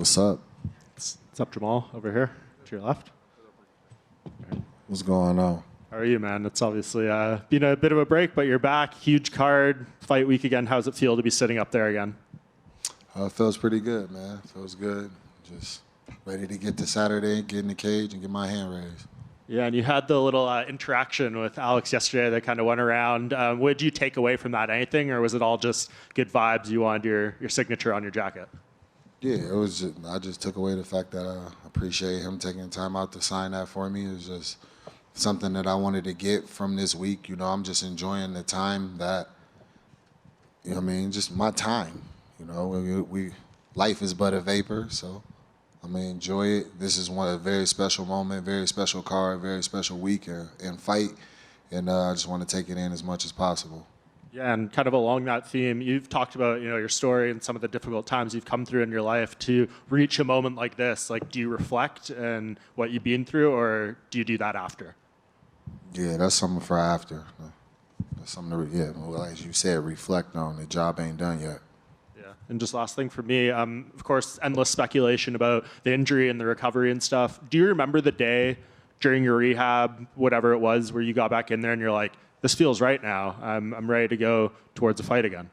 What's up? What's up, Jamal? Over here to your left. What's going on? How are you, man? It's obviously been a bit of a break, but you're back. Huge card, fight week again. How's it feel to be sitting up there again? It feels pretty good, man. Feels good. Just ready to get to Saturday, get in the cage, and get my hand raised. Yeah, and you had the little interaction with Alex yesterday that kind of went around. What did you take away from that? Anything, or was it all just good vibes? You wanted your signature on your jacket? Yeah, it was. I just took away the fact that I appreciate him taking the time out to sign that for me. It was just something that I wanted to get from this week. You know, I'm just enjoying the time that, you know what I mean, just my time. You know, we life is but a vapor, so I'm gonna enjoy it. This is a very special moment, very special card, very special week and fight, and I just want to take it in as much as possible. Yeah, and kind of along that theme, you've talked about your story and some of the difficult times you've come through in your life to reach a moment like this. Like, do you reflect on what you've been through, or do you do that after? Yeah, that's something for after. That's something to, well, as you said, reflect on. The job ain't done yet. Yeah, and just last thing for me, of course, endless speculation about the injury and the recovery and stuff. Do you remember the day during your rehab, whatever it was, where you got back in there and you're like, this feels right now. I'm ready to go towards a fight again?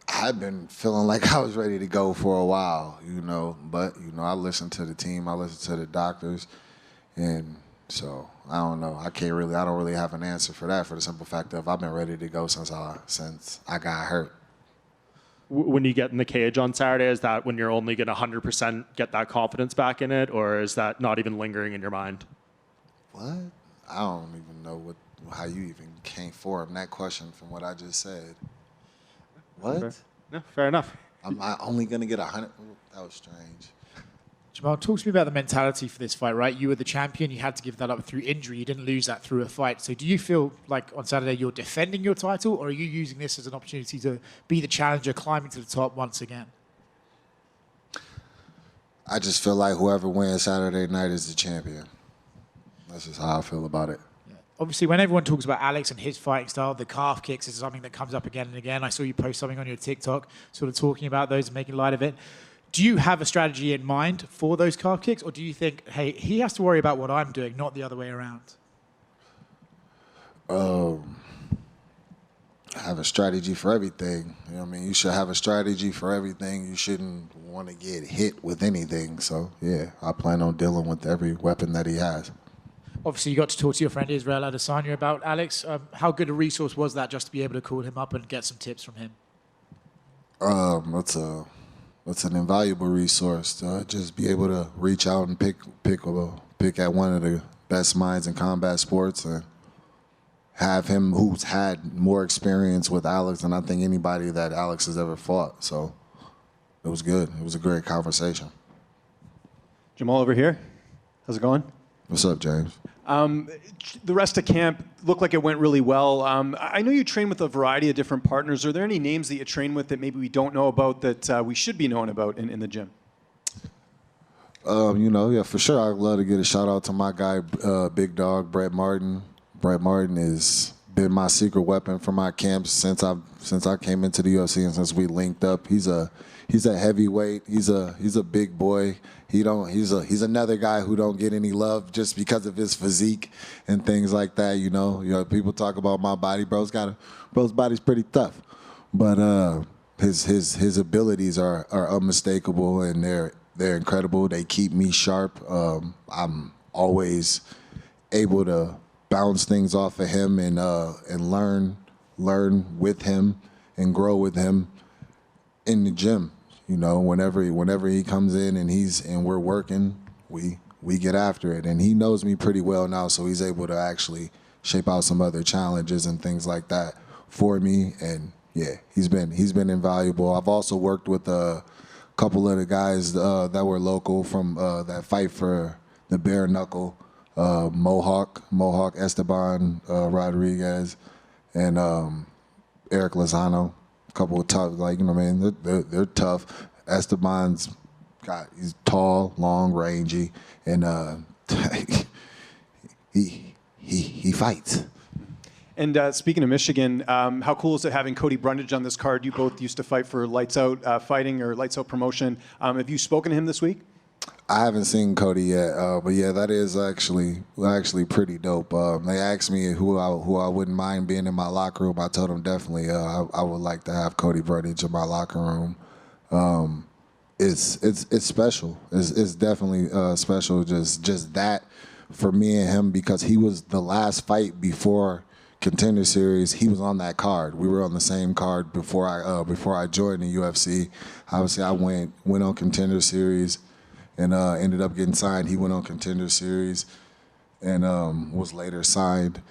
I've been feeling like I was ready to go for a while, but I listened to the team, I listened to the doctors, and so I don't know. I don't really have an answer for that, for the simple fact of I've been ready to go since I got hurt. When you get in the cage on Saturday, is that when you're only going to 100% get that confidence back in it, or is that not even lingering in your mind? What? I don't even know how you even came forward that question from what I just said. What? Fair. No, fair enough. Am I only going to get 100? That was strange. Jamal, talk to me about the mentality for this fight, right? You were the champion. You had to give that up through injury. You didn't lose that through a fight. So do you feel like on Saturday you're defending your title, or are you using this as an opportunity to be the challenger, climbing to the top once again? I just feel like whoever wins Saturday night is the champion. That's just how I feel about it. Obviously, when everyone talks about Alex and his fighting style, the calf kicks is something that comes up again and again. I saw you post something on your TikTok sort of talking about those and making light of it. Do you have a strategy in mind for those calf kicks, or do you think, hey, he has to worry about what I'm doing, not the other way around? I have a strategy for everything. You know what I mean? You should have a strategy for everything. You shouldn't want to get hit with anything. So, yeah, I plan on dealing with every weapon that he has. Obviously, you got to talk to your friend Israel Adesanya about Alex. How good a resource was that just to be able to call him up and get some tips from him? It's an invaluable resource to just be able to reach out and pick at one of the best minds in combat sports and have him who's had more experience with Alex than I think anybody that Alex has ever fought. So it was good. It was a great conversation. Jamal over here. How's it going? What's up, James? The rest of camp looked like it went really well. I know you train with a variety of different partners. Are there any names that you train with that maybe we don't know about that we should be knowing about in the gym? Yeah, for sure. I'd love to get a shout out to my guy, Big Dog, Brett Martin. Brett Martin has been my secret weapon for my camps since I came into the UFC and since we linked up. He's a heavyweight. He's a big boy. He's another guy who don't get any love just because of his physique and things like that. You know, people talk about my body. Bro's body's pretty tough, but his abilities are unmistakable and they're incredible. They keep me sharp. I'm always able to bounce things off of him and learn with him and grow with him in the gym. You know, whenever he comes in and we're working, we get after it. And he knows me pretty well now, so he's able to actually shape out some other challenges and things like that for me. And yeah, he's been invaluable. I've also worked with a couple of the guys that were local from that fight for the bare knuckle, Mohawk Esteban Rodriguez, and Eric Lozano. Couple of tough, they're tough. Esteban's he's tall, long, rangy, and he fights. And speaking of Michigan, how cool is it having Cody Brundage on this card? You both used to fight for Lights Out Fighting or Lights Out Promotion. Have you spoken to him this week? I haven't seen Cody yet, but yeah, that is actually pretty dope. They asked me who I wouldn't mind being in my locker room. I told them definitely I would like to have Cody Brundage in my locker room. It's special. It's definitely special. Just that for me and him, because he was the last fight before Contender Series. He was on that card. We were on the same card before I joined the UFC. Obviously, I went on Contender Series and ended up getting signed. He went on Contender Series and was later signed.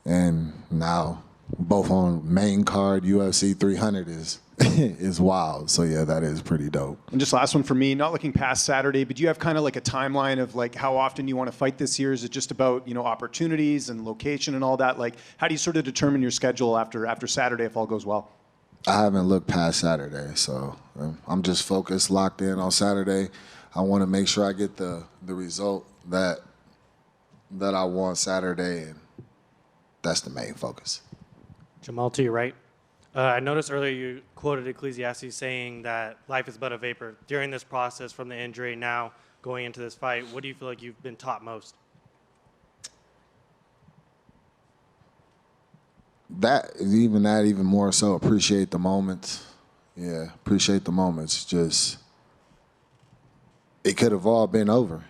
And now both on main card. UFC 300 is wild. So yeah, that is pretty dope. And just last one for me, not looking past Saturday, but do you have kind of like a timeline of like how often you want to fight this year? Is it just about, opportunities and location and all that? Like, how do you sort of determine your schedule after Saturday if all goes well? I haven't looked past Saturday, so I'm just focused, locked in on Saturday. I want to make sure I get the result that I want Saturday, and that's the main focus. Jamal, to your right. I noticed earlier you quoted Ecclesiastes saying that life is but a vapor. During this process from the injury now going into this fight, what do you feel like you've been taught most? Even more so, appreciate the moments. Yeah, appreciate the moments. Just, it could have all been over.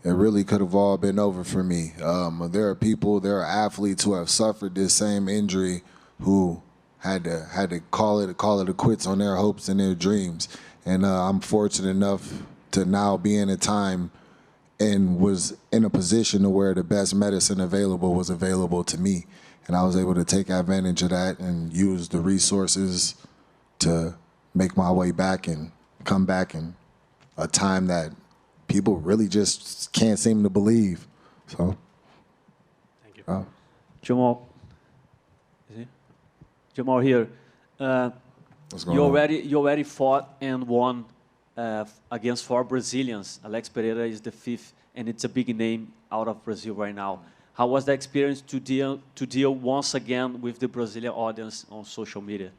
It really could have all been over for me. There are athletes who have suffered this same injury who had to call it a quits on their hopes and their dreams. And I'm fortunate enough to now be in a time and was in a position to where the best medicine available was available to me. And I was able to take advantage of that and use the resources to make my way back and come back in a time that people really just can't seem to believe. So, Thank you. Jamal, Jamal here. What's going on? You already fought and won against 4 Brazilians. Alex Pereira is the 5th, and it's a big name out of Brazil right now. How was the experience to deal once again with the Brazilian audience on social media?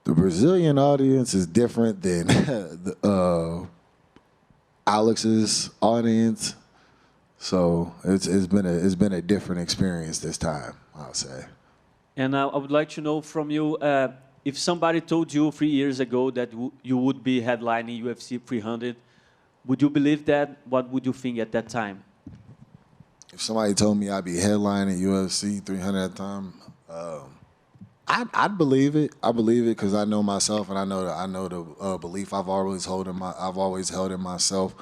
The Brazilian audience is different than Alex's audience, so it's been a different experience this time, I'll say. And I would like to know from you, if somebody told you 3 years ago that you would be headlining UFC 300, would you believe that? What would you think at that time? If somebody told me I'd be headlining UFC 300 at the time, I'd believe it. I believe it because I know myself, and I know the belief I've always held in myself.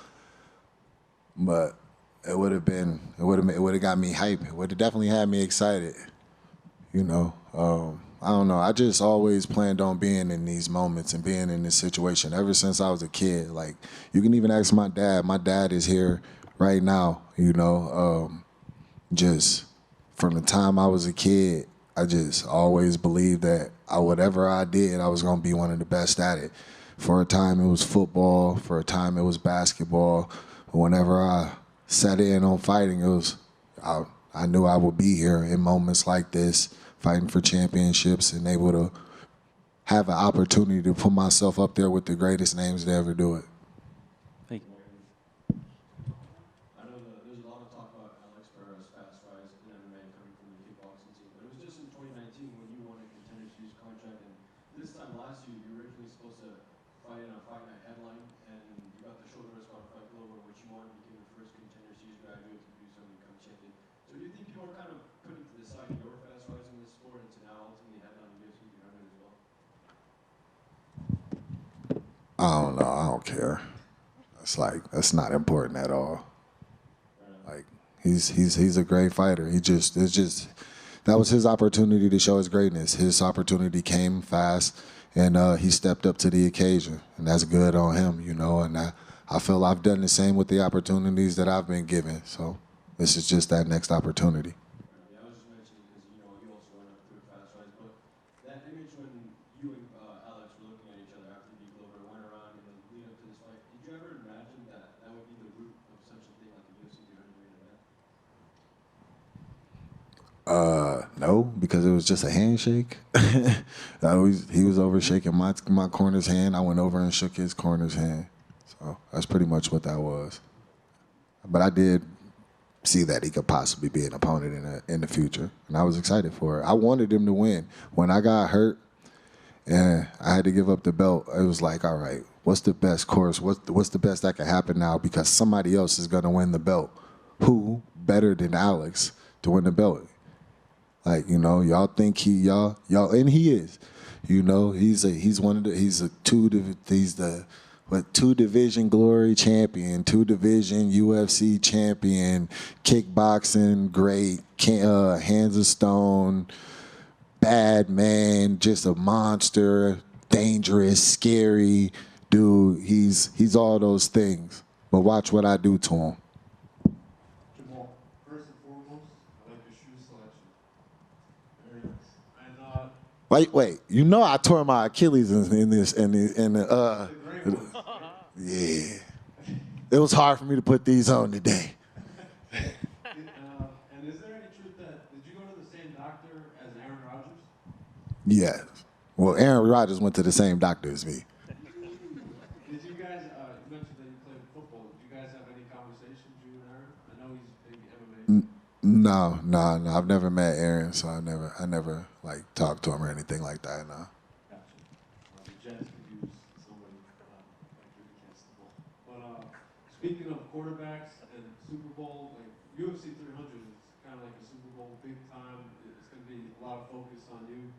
But it would have got me hyped. It would have definitely had me excited. I don't know. I just always planned on being in these moments and being in this situation ever since I was a kid. Like, you can even ask my dad. My dad is here right now, just from the time I was a kid, I just always believed that whatever I did, I was going to be one of the best at it. For a time, it was football. For a time, it was basketball. Whenever I sat in on fighting, I knew I would be here in moments like this, fighting for championships and able to have an opportunity to put myself up there with the greatest names to ever do it. Thank you. I know there's a lot of talk about Alex Pereira's fast rise in MMA coming from the kickboxing team, but it was just in 2019 when you won a Contender Series contract, and this time last year you were originally supposed to fight in a Fight Night headline, and you got the shoulder rest on Fight Global, which you won, became the first Contender Series graduate to do so and become champion. So do you think people are kind of putting to the side your fast rise in this sport and to now ultimately headline UFC 300 as well? I don't know. I don't care. That's not important at all. Like, he's a great fighter. That was his opportunity to show his greatness. His opportunity came fast, and he stepped up to the occasion, and that's good on him, And I feel I've done the same with the opportunities that I've been given. So this is just that next opportunity. Yeah, I was just mentioning because you also went up through a fast rise, but that image when you and Alex were looking at each other after the Glover went around in the lead up to this fight, did you ever imagine that would be the root of such a thing like a UFC 300 main event? No, because it was just a handshake. He was over shaking my corner's hand. I went over and shook his corner's hand. So that's pretty much what that was. But I did see that he could possibly be an opponent in the future, and I was excited for it. I wanted him to win. When I got hurt and I had to give up the belt, it was like, all right, what's the best course? What's the best that can happen now? Because somebody else is gonna win the belt. Who better than Alex to win the belt? Like, you know, y'all think y'all, and he is. You know, he's the two division glory champion, 2 division UFC champion, kickboxing great, hands of stone, bad man, just a monster, dangerous, scary dude. He's all those things. But watch what I do to him. Jamal, first and foremost, I like your shoe selection. Very nice. And Wait. You know I tore my Achilles in this the great one. yeah. It was hard for me to put these on today. And is there any truth that, did you go to the same doctor as Aaron Rodgers? Yes. Well, Aaron Rodgers went to the same doctor as me. Did you guys, you mentioned that you played football. Did you guys have any conversations, you and Aaron? I know he's big MMA. No. I've never met Aaron, so I never like talked to him or anything like that. No. Gotcha. The Jets could use somebody like you to catch the ball. But speaking of quarterbacks and Super Bowl, like UFC 300 is kind of like a Super Bowl, big time. It's going to be a lot of focus on you.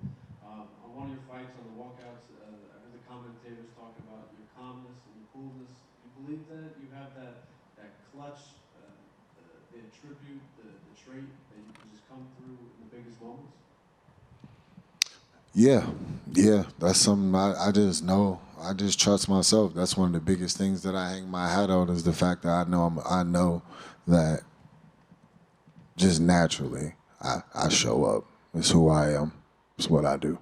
On one of your fights on the walkouts, I heard the commentators talking about your calmness and your coolness. Do you believe that you have that clutch, the attribute, the trait that you can just come through in the biggest moments? Yeah, that's something I just know. I just trust myself. That's one of the biggest things that I hang my hat on is the fact that I know that just naturally I show up. It's who I am. It's what I do.